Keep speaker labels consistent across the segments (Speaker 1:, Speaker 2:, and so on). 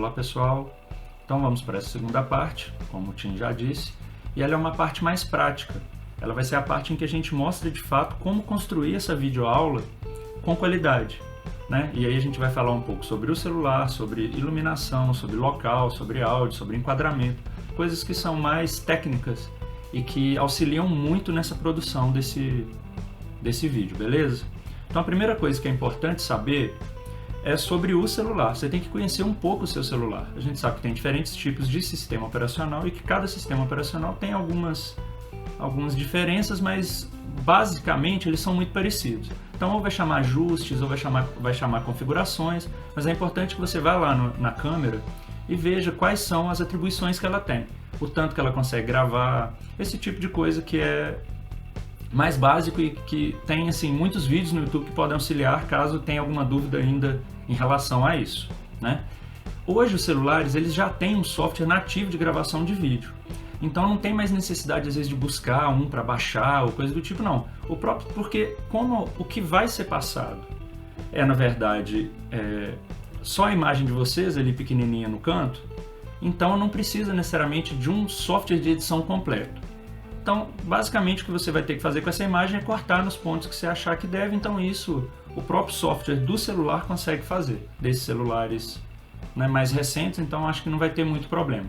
Speaker 1: Olá pessoal, então vamos para essa segunda parte, como o Tim já disse, e ela é uma parte mais prática. Ela vai ser a parte em que a gente mostra de fato como construir essa videoaula com qualidade, né? E aí a gente vai falar um pouco sobre o celular, sobre iluminação, sobre local, sobre áudio, sobre enquadramento, coisas que são mais técnicas e que auxiliam muito nessa produção desse vídeo, beleza? Então a primeira coisa que é importante saber é sobre o celular. Você tem que conhecer um pouco o seu celular. A gente sabe que tem diferentes tipos de sistema operacional e que cada sistema operacional tem algumas diferenças, mas basicamente eles são muito parecidos. Então ou vai chamar ajustes, ou vai chamar configurações, mas é importante que você vá lá na câmera e veja quais são as atribuições que ela tem. O tanto que ela consegue gravar, esse tipo de coisa que é mais básico e que tem assim, muitos vídeos no YouTube que podem auxiliar caso tenha alguma dúvida ainda em relação a isso, né? Hoje os celulares eles já têm um software nativo de gravação de vídeo, então não tem mais necessidade às vezes de buscar um para baixar ou coisa do tipo, não. Porque como o que vai ser passado é na verdade só a imagem de vocês ali pequenininha no canto, então não precisa necessariamente de um software de edição completo. Então, basicamente, o que você vai ter que fazer com essa imagem é cortar nos pontos que você achar que deve. Então, isso o próprio software do celular consegue fazer, desses celulares, né, mais recentes, então acho que não vai ter muito problema.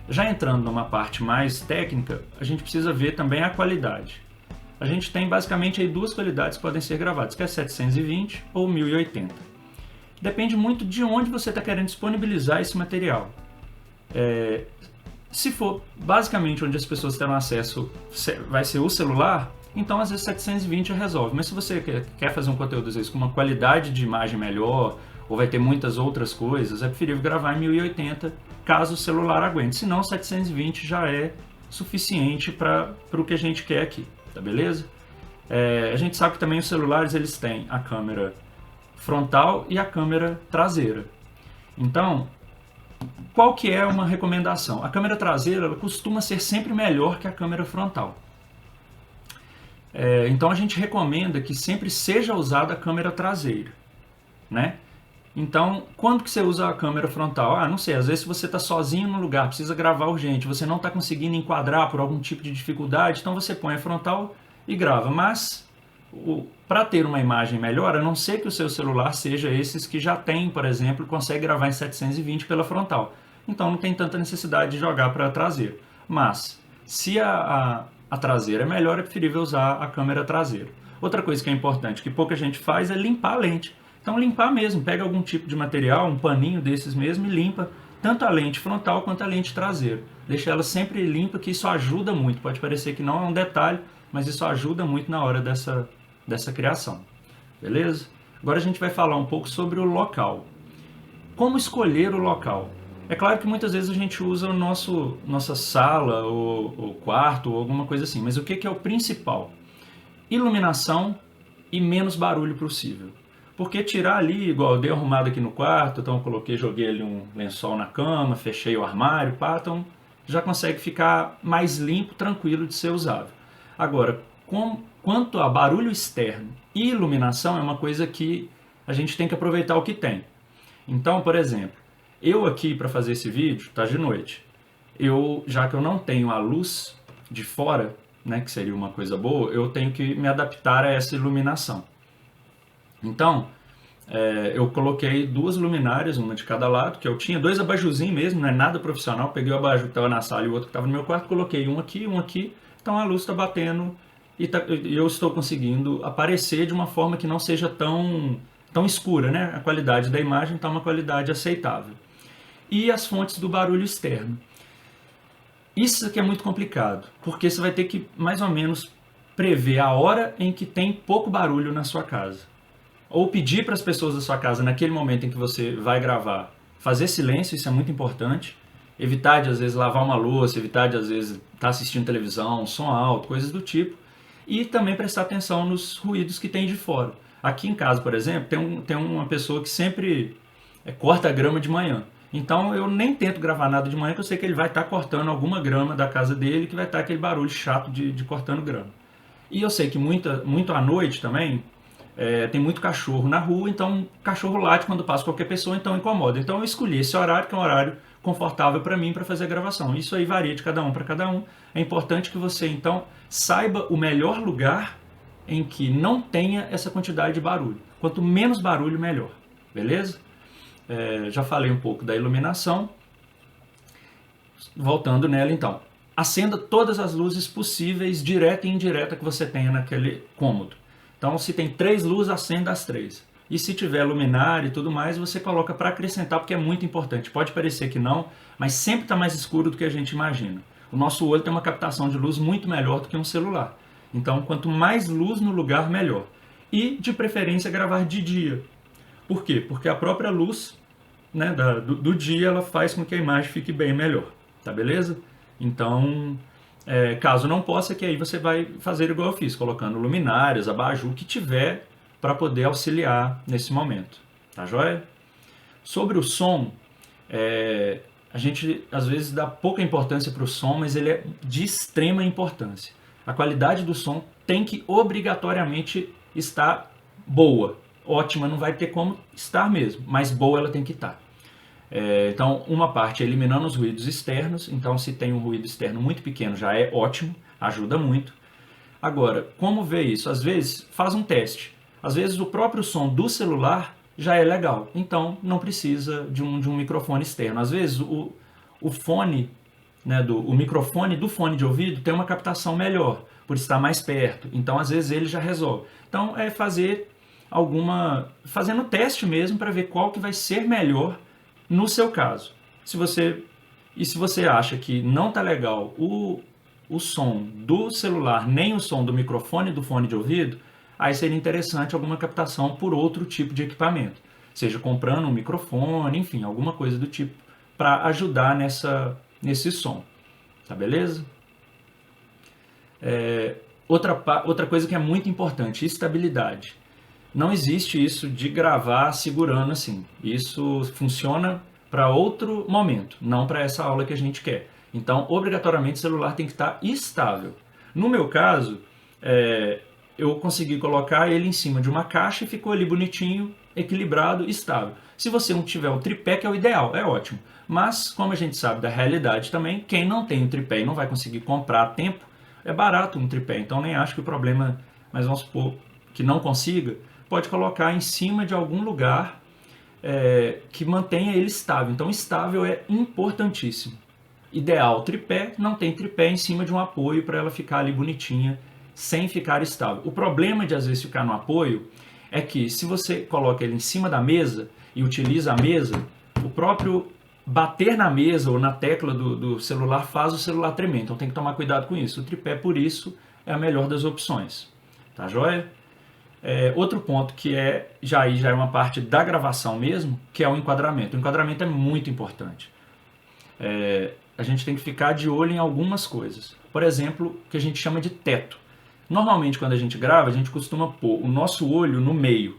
Speaker 1: Já entrando numa parte mais técnica, a gente precisa ver também a qualidade. A gente tem basicamente aí duas qualidades que podem ser gravadas, que é 720 ou 1080. Depende muito de onde você está querendo disponibilizar esse material. Se for basicamente onde as pessoas terão acesso vai ser o celular, então às vezes 720 já resolve. Mas se você quer fazer um conteúdo às vezes com uma qualidade de imagem melhor, ou vai ter muitas outras coisas, é preferível gravar em 1080 caso o celular aguente. Senão 720 já é suficiente para o que a gente quer aqui, tá beleza? A gente sabe que também os celulares eles têm a câmera frontal e a câmera traseira. Então, qual que é uma recomendação? A câmera traseira ela costuma ser sempre melhor que a câmera frontal. Então a gente recomenda que sempre seja usada a câmera traseira, né? Então, quando que você usa a câmera frontal? Não sei, às vezes você está sozinho no lugar, precisa gravar urgente, você não está conseguindo enquadrar por algum tipo de dificuldade, então você põe a frontal e grava. Mas, para ter uma imagem melhor, a não ser que o seu celular seja esses que já tem, por exemplo, consegue gravar em 720 pela frontal. Então não tem tanta necessidade de jogar para a traseira. Mas, se a traseira é melhor, é preferível usar a câmera traseira. Outra coisa que é importante, que pouca gente faz, é limpar a lente. Então limpar mesmo, pega algum tipo de material, um paninho desses mesmo e limpa tanto a lente frontal quanto a lente traseira. Deixa ela sempre limpa, que isso ajuda muito. Pode parecer que não é um detalhe, mas isso ajuda muito na hora dessa criação. Beleza? Agora a gente vai falar um pouco sobre o local. Como escolher o local? É claro que muitas vezes a gente usa nossa sala ou quarto ou alguma coisa assim, mas o que é o principal? Iluminação e menos barulho possível. Porque tirar ali, igual eu dei arrumado aqui no quarto, então eu joguei ali um lençol na cama, fechei o armário, então já consegue ficar mais limpo, tranquilo de ser usado. Agora, quanto a barulho externo e iluminação, é uma coisa que a gente tem que aproveitar o que tem. Então, por exemplo, eu aqui para fazer esse vídeo, tá de noite, já que eu não tenho a luz de fora, né, que seria uma coisa boa, eu tenho que me adaptar a essa iluminação. Então, eu coloquei duas luminárias, uma de cada lado, que eu tinha dois abajurzinhos mesmo, não é nada profissional, peguei o abajur que estava na sala e o outro que estava no meu quarto, coloquei um aqui, então a luz está batendo e eu estou conseguindo aparecer de uma forma que não seja tão escura, né? A qualidade da imagem está uma qualidade aceitável. E as fontes do barulho externo. Isso aqui é muito complicado, porque você vai ter que mais ou menos prever a hora em que tem pouco barulho na sua casa. Ou pedir para as pessoas da sua casa, naquele momento em que você vai gravar, fazer silêncio, isso é muito importante. Evitar de, às vezes, lavar uma louça, evitar de, às vezes, estar assistindo televisão, som alto, coisas do tipo. E também prestar atenção nos ruídos que tem de fora. Aqui em casa, por exemplo, tem uma pessoa que sempre corta a grama de manhã. Então eu nem tento gravar nada de manhã, porque eu sei que ele vai estar cortando alguma grama da casa dele, que vai estar aquele barulho chato de cortando grama. E eu sei que muito à noite também, tem muito cachorro na rua, então cachorro late quando passa qualquer pessoa, então incomoda. Então eu escolhi esse horário, que é um horário confortável para mim para fazer a gravação. Isso aí varia de cada um para cada um. É importante que você então saiba o melhor lugar em que não tenha essa quantidade de barulho. Quanto menos barulho, melhor. Beleza? Já falei um pouco da iluminação. Voltando nela então. Acenda todas as luzes possíveis, direta e indireta, que você tenha naquele cômodo. Então, se tem 3 luzes, acenda as 3. E se tiver luminária e tudo mais, você coloca para acrescentar, porque é muito importante. Pode parecer que não, mas sempre está mais escuro do que a gente imagina. O nosso olho tem uma captação de luz muito melhor do que um celular. Então, quanto mais luz no lugar, melhor. E, de preferência, gravar de dia. Por quê? Porque a própria luz, né, do dia, ela faz com que a imagem fique bem melhor. Tá beleza? Então, caso não possa, que aí você vai fazer igual eu fiz, colocando luminárias, abajur, o que tiver para poder auxiliar nesse momento. Tá joia? Sobre o som, a gente às vezes dá pouca importância para o som, mas ele é de extrema importância. A qualidade do som tem que obrigatoriamente estar boa. Ótima não vai ter como estar mesmo, mas boa ela tem que estar. Então, uma parte é eliminando os ruídos externos. Então, se tem um ruído externo muito pequeno, já é ótimo, ajuda muito. Agora, como ver isso? Às vezes, faz um teste. Às vezes, o próprio som do celular já é legal. Então, não precisa de um microfone externo. Às vezes, o fone, né, o microfone do fone de ouvido tem uma captação melhor, por estar mais perto. Então, às vezes, ele já resolve. Então, é fazendo teste mesmo para ver qual que vai ser melhor no seu caso. Se você acha que não está legal o som do celular, nem o som do microfone do fone de ouvido, aí seria interessante alguma captação por outro tipo de equipamento. Seja comprando um microfone, enfim, alguma coisa do tipo, para ajudar nesse som. Tá beleza? Outra coisa que é muito importante, estabilidade. Não existe isso de gravar segurando assim. Isso funciona para outro momento, não para essa aula que a gente quer. Então, obrigatoriamente, o celular tem que estar estável. No meu caso, eu consegui colocar ele em cima de uma caixa e ficou ali bonitinho, equilibrado, estável. Se você não tiver um tripé, que é o ideal, é ótimo. Mas, como a gente sabe da realidade também, quem não tem um tripé e não vai conseguir comprar a tempo, é barato um tripé. Então, nem acho que o problema, mas vamos supor que não consiga, pode colocar em cima de algum lugar que mantenha ele estável. Então, estável é importantíssimo. Ideal tripé, não tem tripé em cima de um apoio para ela ficar ali bonitinha, sem ficar estável. O problema de às vezes ficar no apoio é que se você coloca ele em cima da mesa e utiliza a mesa, o próprio bater na mesa ou na tecla do celular faz o celular tremer. Então tem que tomar cuidado com isso. O tripé, por isso, é a melhor das opções. Tá joia? Outro ponto que já é uma parte da gravação mesmo, que é o enquadramento. O enquadramento é muito importante. A gente tem que ficar de olho em algumas coisas. Por exemplo, o que a gente chama de teto. Normalmente, quando a gente grava, a gente costuma pôr o nosso olho no meio.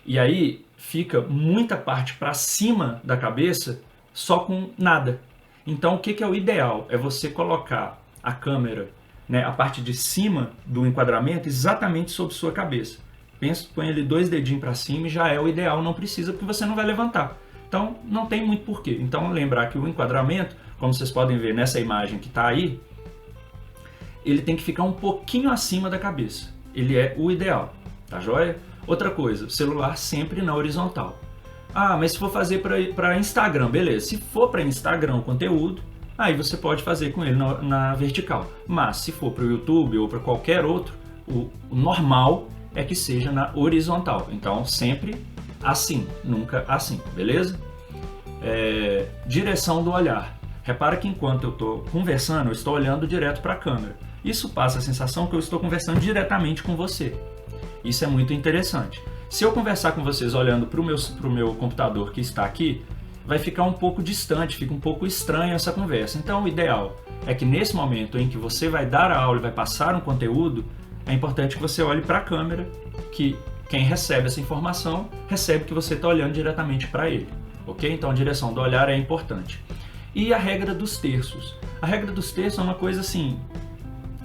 Speaker 1: E aí fica muita parte para cima da cabeça só com nada. Então, o que é o ideal? É você colocar a câmera, né, a parte de cima do enquadramento exatamente sobre sua cabeça. Põe ele 2 dedinhos para cima e já é o ideal, não precisa, porque você não vai levantar. Então, não tem muito porquê. Então, lembrar que o enquadramento, como vocês podem ver nessa imagem que está aí, ele tem que ficar um pouquinho acima da cabeça. Ele é o ideal, tá joia? Outra coisa, o celular sempre na horizontal. Ah, mas se for fazer para Instagram, beleza. Se for para Instagram o conteúdo, aí você pode fazer com ele na vertical. Mas se for para o YouTube ou para qualquer outro, o normal é que seja na horizontal. Então, sempre assim, nunca assim, beleza? Direção do olhar. Repara que enquanto eu estou conversando, eu estou olhando direto para a câmera. Isso passa a sensação que eu estou conversando diretamente com você. Isso é muito interessante. Se eu conversar com vocês olhando para o meu computador que está aqui, vai ficar um pouco distante, fica um pouco estranho essa conversa. Então, o ideal é que nesse momento em que você vai dar a aula e vai passar um conteúdo, é importante que você olhe para a câmera, que quem recebe essa informação recebe que você está olhando diretamente para ele. Ok? Então, a direção do olhar é importante. E a regra dos terços. A regra dos terços é uma coisa assim,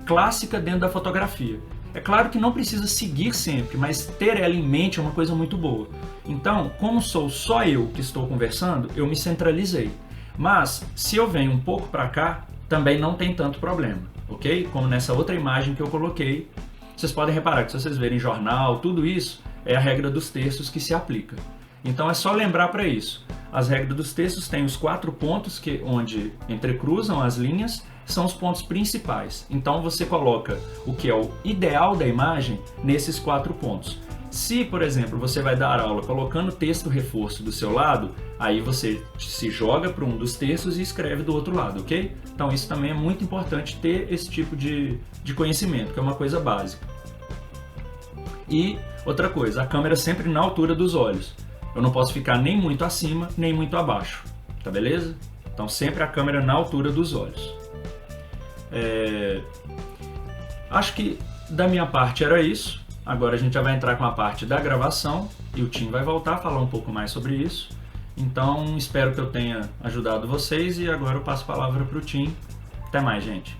Speaker 1: clássica dentro da fotografia. É claro que não precisa seguir sempre, mas ter ela em mente é uma coisa muito boa. Então, como sou só eu que estou conversando, eu me centralizei. Mas, se eu venho um pouco para cá, também não tem tanto problema, ok? Como nessa outra imagem que eu coloquei, vocês podem reparar que se vocês verem jornal, tudo isso é a regra dos textos que se aplica. Então é só lembrar para isso. As regras dos textos têm os 4 pontos onde entrecruzam as linhas, são os pontos principais. Então você coloca o que é o ideal da imagem nesses 4 pontos. Se, por exemplo, você vai dar aula colocando texto reforço do seu lado, aí você se joga para um dos textos e escreve do outro lado, ok? Então isso também é muito importante ter esse tipo de conhecimento, que é uma coisa básica. E outra coisa, a câmera sempre na altura dos olhos. Eu não posso ficar nem muito acima, nem muito abaixo, tá beleza? Então sempre a câmera na altura dos olhos. Acho que da minha parte era isso. Agora a gente já vai entrar com a parte da gravação e o Tim vai voltar a falar um pouco mais sobre isso. Então espero que eu tenha ajudado vocês e agora eu passo a palavra para o Tim. Até mais, gente.